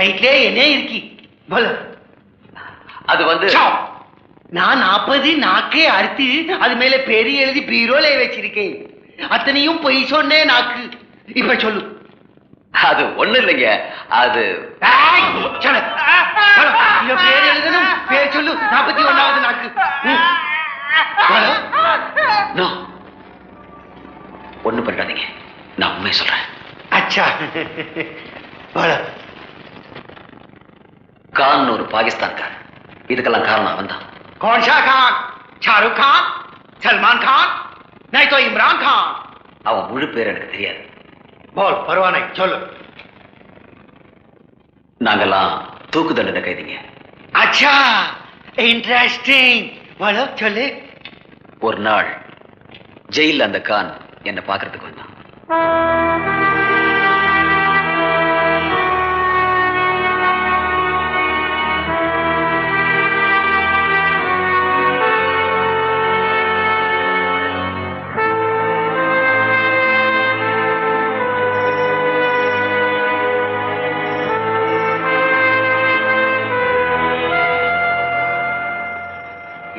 ஃபிளைட்ல என்ன இருக்கி போல அது வந்து நான் 40 நாக்கே அறுத்து அது மேல பெரிய எழுதி பீரோல வச்சிருக்கேன். அத்தனையும் பொய் சொன்னேன் நாக்கு. இப்ப சொல்லு. அது ஒண்ணு இல்லைங்க. அது பேர் எழுதணும். பேர் சொல்லு. 41வது நாக்கு. ஒண்ணு பண்ணாதீங்க, நான் உண்மையை சொல்றேன். அச்சா கான் ஒரு பாகிஸ்தான்கார். இதுக்கெல்லாம் காரணம் அவன் தான். कौन सा खान? शाहरुख खान, सलमान खान, नहीं तो इमरान खान. அவன் முழு பேர் எனக்கு தெரியாது. बोल परवाह नहीं, चलो. நாங்கெல்லாம் தூக்கு தண்டனை கைதிங்க. अच्छा इंटरेस्टिंग. बोलो चले. ஒரு நாள் ஜெயில அந்த கான் என்னை பார்க்கறதுக்கு வந்தான்.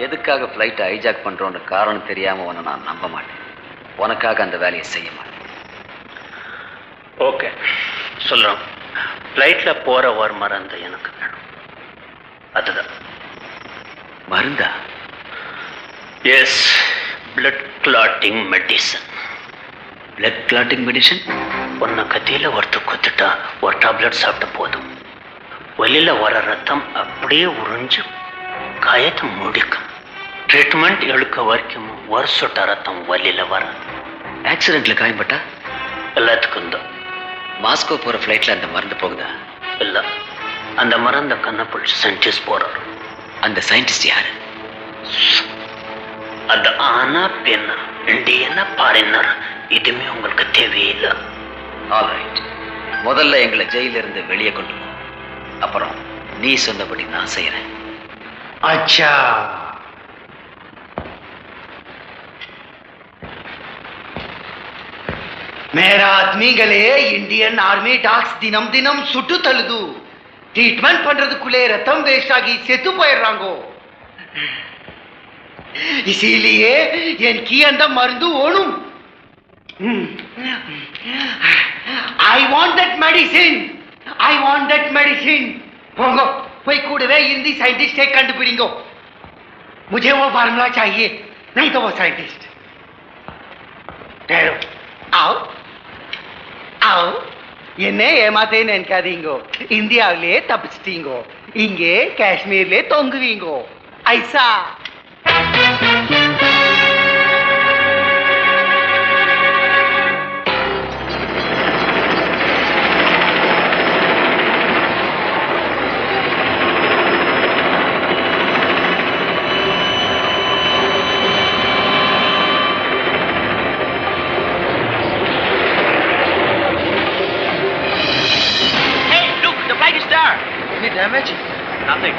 எதுக்காக ஃப்ளைட்டை ஹைஜாக் பண்றோன்ற காரணம் தெரியாம உன்னை நான் நம்ப மாட்டேன். உனக்காக அந்த வேலையை செய்ய மாட்டேன். ஓகே சொல்றோம். ஃப்ளைட்ல போற ஒரு மருந்து எனக்கு வேணும். அதுதான் மருந்தா? Yes, blood clotting medicine. Blood clotting medicine? உன்னை கத்தியில ஒருத்தர் குத்துட்டா ஒரு டேப்லெட் சாப்பிட்ட போதும். வெளியில வர ரத்தம் அப்படியே உறிஞ்சு காயத்தை முடிக்கும். ட்ரீட்மெண்ட் எடுக்க வரைக்கும் ஒரு சொட்ட ரத்தம் வெளியில வர. ஆக்சிடென்ட்ல காயம்பட்டா? எல்லாத்துக்கும் தான். மாஸ்கோ போற ஃப்ளைட்ல அந்த மருந்து போகுதா? இல்ல, அந்த மருந்த கண்ணப்பிடிச்சு சயின்டிஸ்ட் போறாரு. அந்த சயின்டிஸ்ட் யாரு? அது ஆனா பெண்ணா, இந்தியனா ஃபாரினர், இதுமே உங்களுக்கு தேவையில்லை. ஆல்ரைட், முதல்ல எங்களை ஜெயில இருந்து வெளியே கொண்டு போ. அப்புறம் நீ சொன்னபடி நான் செய்யறேன். अच्छा मेरा ஆத்மீகளே, இந்தியன் ஆர்மி டாக்ஸ் தினம் தினம் சுட்டு தள்ளுது. ட்ரீட்மெண்ட் பண்றதுக்குள்ளே ரத்தம் வேஸ்ட் ஆகி செத்து போயிடுறாங்கோ. இசிலியே எனக்கு அந்த மருந்து ஓணும். I want that medicine. I want that medicine. போங்க போய் கூடவே हिंदी साइंटिस्ट एक कंडुपिडिंगो. मुझे वो फार्मूला चाहिए, नहीं तो वो साइंटिस्ट. ठहरो, आओ आओ. என்னே ஏமாத்தே நினைக்காதீங்கோ. இந்தியாவிலே தப்பிச்சிட்டீங்கோ, இங்கே காஷ்மீர்லே தொங்குவீங்கோ. ஐசா damage? Nothing.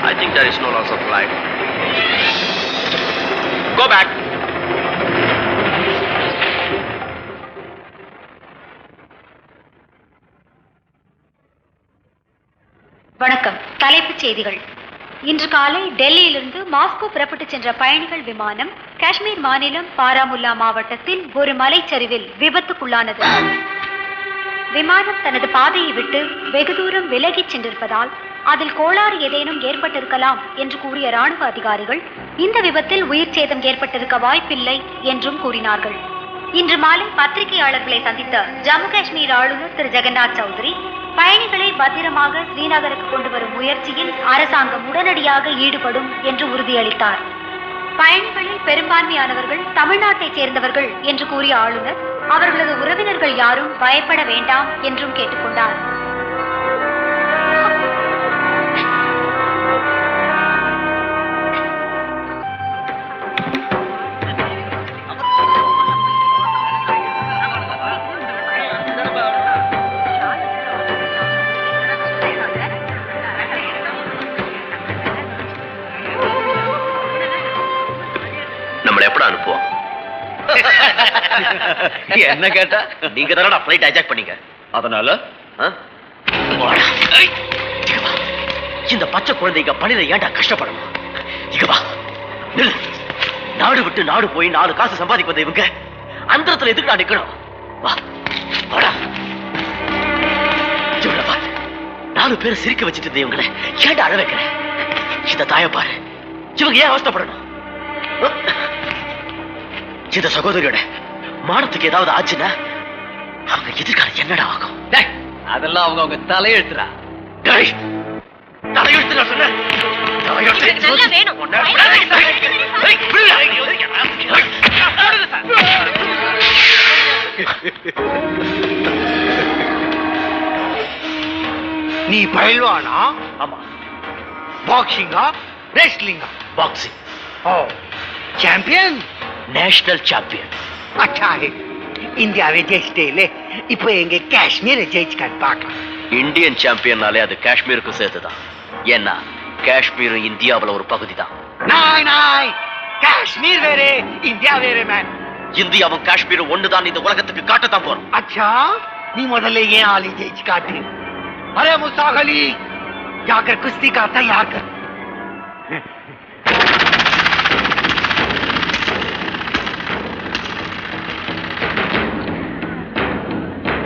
I think there is no loss of life. Go back. வணக்கம். தலைப்புச் செய்திகள். இன்று காலை டெல்லியிலிருந்து மாஸ்கோ புறப்பட்டு சென்ற பயணிகள் விமானம் காஷ்மீர் மாநிலம் பாராமுல்லா மாவட்டத்தில் ஒரு மலைச்சரிவில் விபத்துக்குள்ளானது. விமானம் தனது பாதையை விட்டு வெகு தூரம் விலகிச் சென்றிருப்பதால் அதில் கோளாறு ஏதேனும் ஏற்பட்டிருக்கலாம் என்று கூறிய ராணுவ அதிகாரிகள் இந்த விபத்தில் உயிர் சேதம் ஏற்பட்டிருக்க வாய்ப்பில்லை என்றும் கூறினார்கள். இன்று மாலை பத்திரிகையாளர்களை சந்தித்த ஜம்மு காஷ்மீர் ஆளுநர் திரு ஜெகநாத் சௌத்ரி பயணிகளை பத்திரமாக ஸ்ரீநகருக்கு கொண்டு வரும் முயற்சியில் அரசாங்கம் உடனடியாக ஈடுபடும் என்று உறுதியளித்தார். பயணிகளில் பெரும்பான்மையானவர்கள் தமிழ்நாட்டைச் சேர்ந்தவர்கள் என்று கூறிய ஆளுநர் அவர்களது உறவினர்கள் யாரும் பயப்பட வேண்டாம் என்றும் கேட்டுக்கொண்டார். என்ன கேட்டா நீங்க தானடா ஃப்ளைட் ஹைஜாக் பண்ணீங்க. அதனால இந்த பச்சை குழந்தைங்க பணியில ஏன்டா கஷ்டப்படணும்? இங்க வா, நில்லு. நாடு விட்டு நாடு போய் 4 காசு சம்பாதிக்க வந்த இவங்க அந்தரத்துல எதுக்கு நான் நிக்கணும்? வா, வாடா. இவங்கள பாரு, 4 பேரை சிரிக்க வச்சுட்டு இருந்த இவங்களை ஏன்டா அழ வைக்கிற? இந்த தாயை பாரு, இவங்க ஏன் அவஸ்தைப்படணும்? இந்த சகோதரியோட மானத்துக்கு ஏதாவது ஆச்சுன்னா அவங்க எதிர்காலம் என்னடா ஆகும்? அதெல்லாம் அவங்க தலையெழுத்துறா. தலையெழுத்துறா சொன்ன நீ பயில்வானா? ஆமா, பாக்ஸிங்கா ரெஸ்லிங்கா? பாக்ஸிங். ஓ, चैंपियन? National champion. अच्छा है. இந்தியாவை ஜெயிச்சிட்டே இப்போ எங்க காஷ்மீரை ஜெயிச்சுக்கான்னு பார்க்கலாம். இந்தியன் சாம்பியன்னாலே அது காஷ்மீருக்கும் சேர்த்துதான். ஏன்னா காஷ்மீரும் இந்தியாவுல ஒரு பகுதி தான். நாய் நாய், காஷ்மீர் வேறே இந்தியா வேறே மேன். இந்தியாவும் காஷ்மீரும் ஒண்ணுதான் இந்த உலகத்துக்கு காட்டத்தான் போறோம். अच्छा, நீ முதல்ல ஏன் ஆளி ஜெயிச்சு காட்டு. அரே முஸ்தாக் அலி, जाकर कुश्ती का तैयार कर.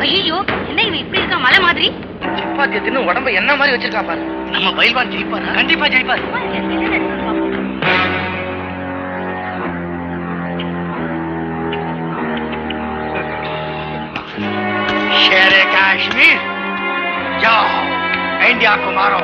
ஐயோ, என்ன இவன் இப்படி இருக்கா மலை மாதிரி? சப்பாத்திய தின்னு உடம்ப என்ன மாதிரி வச்சிருக்கா பாரு. நம்ம பயில்வான் ஜெயிப்பாரா? கண்டிப்பா ஜெயிப்பார். शेर कश्मीर, जाओ इंडिया को मारो.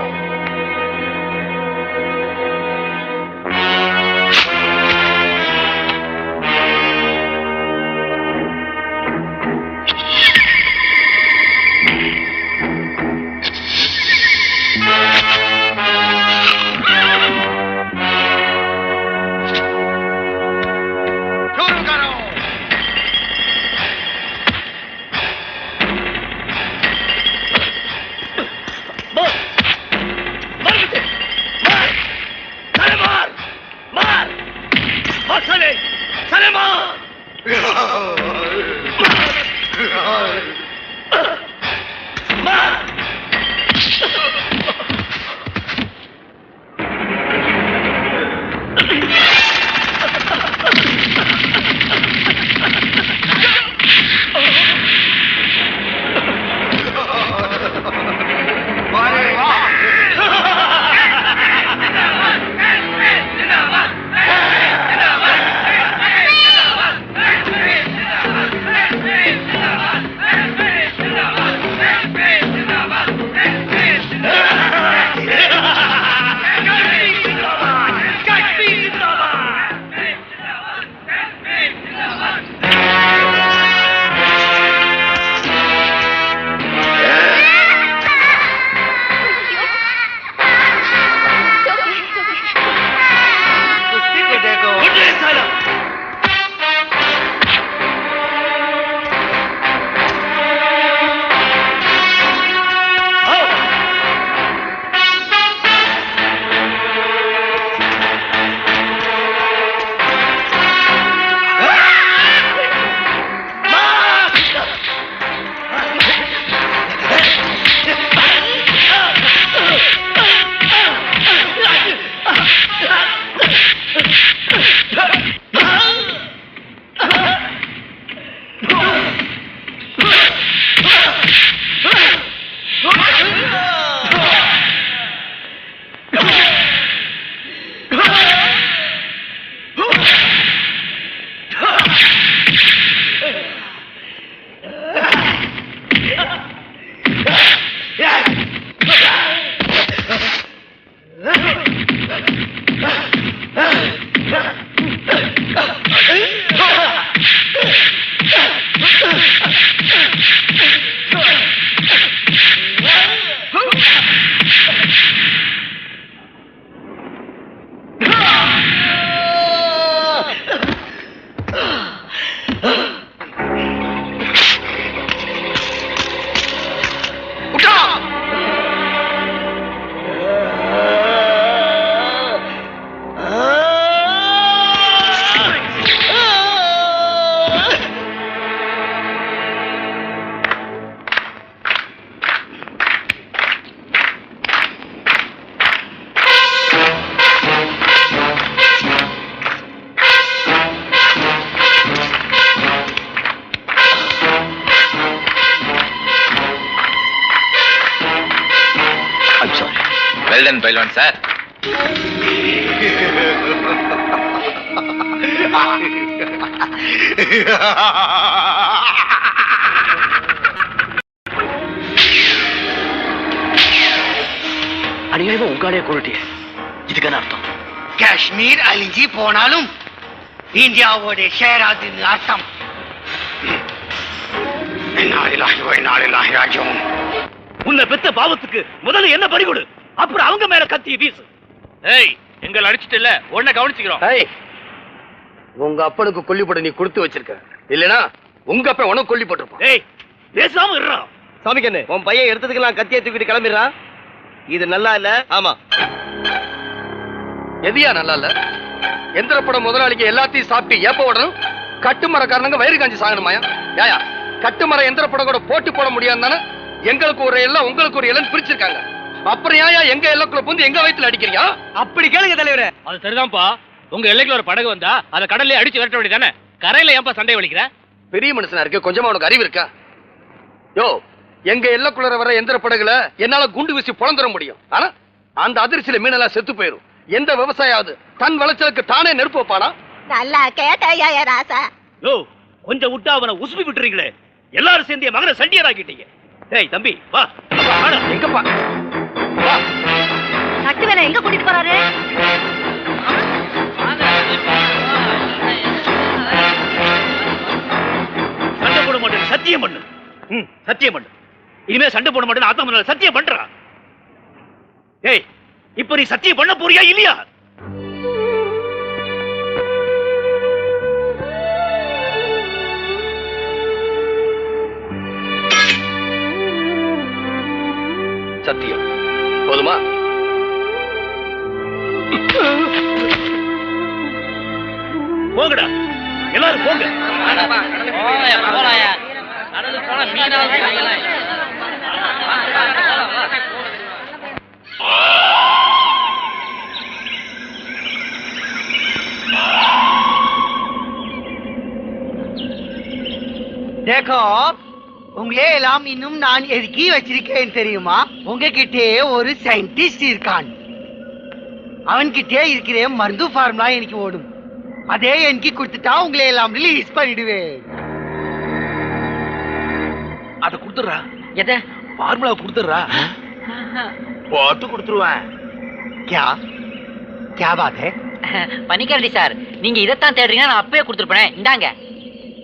வில்லன் பைல்வான் சார். அநியாயமா உங்காலே கொண்டுட்டிய. இதுக்கு என்ன அர்த்தம்? காஷ்மீர் அழிஞ்சி போனாலும் இந்தியாவோட ஷேராதுன்னு அர்த்தம். உன்னை பெத்த பாவத்துக்கு முதல்ல என்ன பறிகொடு, அப்புறம் அவங்க மேல கத்திய வீசு. ஏய், எங்களை அடிச்சிட்டு இல்ல, உடனே கவனிச்சுக்கிறோம். உங்க அப்பனுக்கு கொல்லி போட நீ கொடுத்து வச்சிருக்க, இல்லனா உங்க அப்ப உனக்கு கொல்லி போட்டிருப்பான். ஏய், பேசாம இருடா. சாமிக்கண்ணு, உன் பையன் எடுத்ததுக்கெல்லாம் கத்தியை தூக்கிட்டு கிளம்பிடுறான். இது நல்லா இல்ல. ஆமா, எதியா நல்லா இல்ல? எந்திரப்பட முதலாளிக்கு எல்லாத்தையும் சாப்பிட்டு ஏப்ப விடணும், கட்டுமரக்காரனுங்க வயிறு காஞ்சி சாகணுமாயா? ஏயா, கட்டுமர எந்திரப்படம் கூட போட்டி போட முடியாது தானே? எங்களுக்கு ஒரு எல்லாம் உங்களுக்கு ஒரு எல்லாம் பிரிச்சிருக்காங்க. அப்புறம் ஏயா எங்க எல்லைக்குள்ள புந்து எங்க வயித்துல அடிக்கிறீங்க? அப்படி கேளுங்க தலைவரே. அது சரிதான்ப்பா. உங்க எல்லைக்குள்ள ஒரு படகு வந்தா அதை கடல்ல அடிச்சு விரட்ட வேண்டியதானே? கரையில ஏன்பா சண்டை வலிக்கிற? பெரிய மனுஷனா இருக்கு, கொஞ்சமா உனக்கு அறிவு இருக்கா? யோ, எங்க எல்லைக்குள்ள வர எந்திர படகுல என்னால குண்டு வீசி பொழந்துட முடியும். ஆனா அந்த அதிர்ச்சியில மீனெல்லாம் செத்து போயிரும். எந்த விவசாயாவது தன் விளைச்சலுக்கு தானே நெருப்பு வைப்பானா? நல்லா கேட்டாயா ராசா. யோ, கொஞ்சம் விட்டா அவனை உசுப்பி விட்டுறீங்களே. எல்லாரும் சேர்ந்து என் மகனை சண்டியராக்கிட்டீங்க. டேய் தம்பி, வா. எங்கப்பா? வா. சட்டு வேலை எங்க கூட்டிட்டு போறாரு? சண்டை போட மாட்டேன், சத்தியம் பண்ணு. சத்தியம் பண்ணு. இனிமே சண்டை போட மாட்டேன்னு ஆத்தம் பண்ணல, சத்தியம் பண்றா. ஏய், இப்ப நீ சத்தியம் பண்ண போறியா இல்லையா? சத்தியம் போதுமா? போங்கடா, எல்லாரும் போங்க. देखो, உங்களே எல்லாம் இன்னும் நான் எதுக்கி வச்சிருக்கேன் தெரியுமா? உங்ககிட்டே ஒரு சயின்டிஸ்ட் இருக்கான். அவன்கிட்டே இருக்கிற மருந்து ஃபார்முலா எனக்கு ஓடும். அதே எனக்கு கொடுத்துட்டா உங்களே எல்லாம் ரிலீஸ் பண்ணிடுவேன். அத குடுத்துறா. எதை? ஃபார்முலா குடுத்துறா. போட்டு குடுத்துருவேன். क्या क्या बात है? பனிக்கரடி சார், நீங்க இதைத்தான் தேடுறீங்கன்னா நான் அப்பவே கொடுத்துருப்பேன். இந்தாங்க.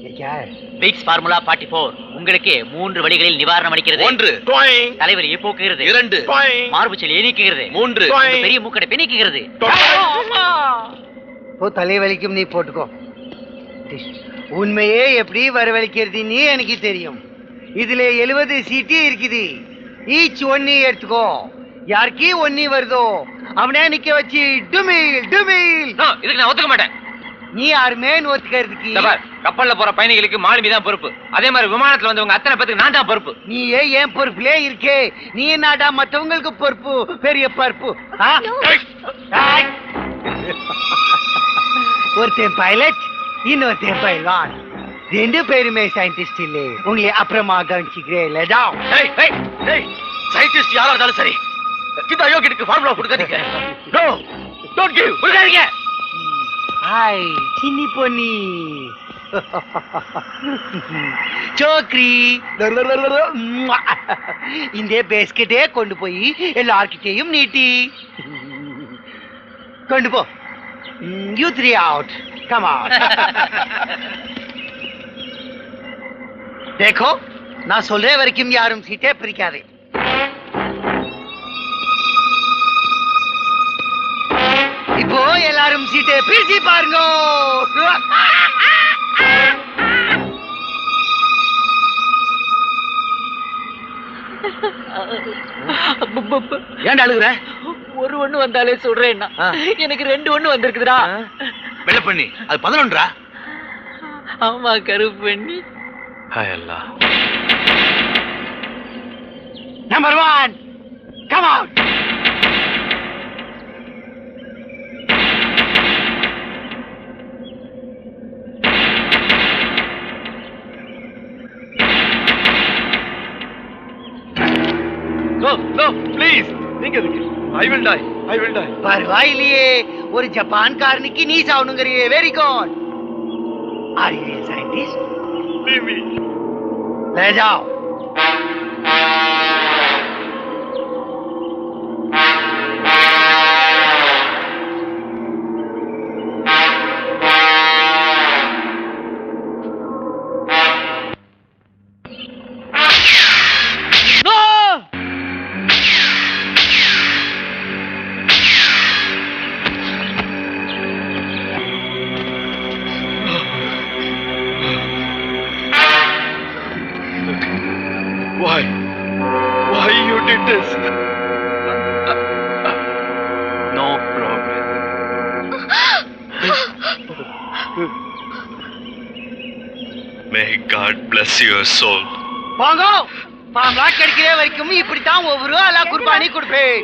ये क्या है? விக்ஸ் ஃபார்முலா 44 உங்களுக்கு 3 வழிகளில் நிவாரணம் அளிக்கிறது. 1 தலைவலியை போக்குகிறது. 2 மார்பு சளியை நீக்குகிறது. 3 உங்க பெரிய மூக்கடை நீக்குகிறது. ஓ, தலைவலிக்கும், நீ போட்டுக்கோ. உண்மையே எப்படி வரவழைக்கிறதுன்னு எனக்கு தெரியும். இதுல 70 சீட்டு இருக்குது. ஈச் ஒன்னு எடுத்துக்கோ. யாருக்கு ஒன்னு வருதோ அவனே நிக்க வச்சு டுமில் டுமில். இதுக்கு நான் ஒத்துக்க மாட்டேன். நீ யாருமே ஒத்துக்கிறதுக்கு? கப்பல்ல போற பயணிகளுக்கு மாலுமி தான் பொறுப்பு. அதே மாதிரி விமானத்துல வந்தவங்க அத்தனை பேருக்கு நான் தான் பொறுப்பு. நீ ஏன் பொறுப்புலே இருக்கே? நீ என்னடா மத்தவங்களுக்கு பொறுப்பு, பெரிய பொறுப்பு. ஒருத்தன் பைலட், இன்னொருத்தன் பைல்வான். 2 பேருமே சயின்டிஸ்ட் இல்லே. உங்களை அப்புறமா கவனிச்சுக்கிறேன். சயின்டிஸ்ட் யாரா இருந்தாலும் சரி, இந்த அயோக்கியனுக்கு ஃபார்முலா கொடுக்காதீங்க. No, don't give. கொடுக்காதீங்க. ஹாய் சின்னி பொன்னி. சோக்ரி. இந்த பேஸ்கெட்டே கொண்டு போய் எல்லார்கிட்டையும் நீட்டி கொண்டு போ. You 3 out. Come on. देखो, நான் சொல்ற வரைக்கும் யாரும் சீட்டே பிரிக்காதே. இப்போ எல்லாரும் சீட்டை பிரிச்சு பாருங்க. ஏன்டா அழுகுற? ஒரு ஒண்ணு வந்தாலே சொல்றேன்னா எனக்கு 2 ஒண்ணு வந்திருக்குதுடா. வெள்ள பண்ணி அது 11. ஆமா, கருப்பு பண்ணி. Number 1. Come out. No, please. நீங்க எதுக்கு? I will die. I will die. பரவாயில்லையே, ஒரு ஜப்பான்காரனுக்கு நீ சாவணுங்கிறியே. Very good. Are you a scientist? Leave me. ले जाओ. Why you did this? No problem. May God bless your soul. போங்க. பாம்பா கிடைக்கிற வரைக்கும் இப்படித்தான் ஒவ்வொரு ஆளா குர்பானி கொடுப்பேன்.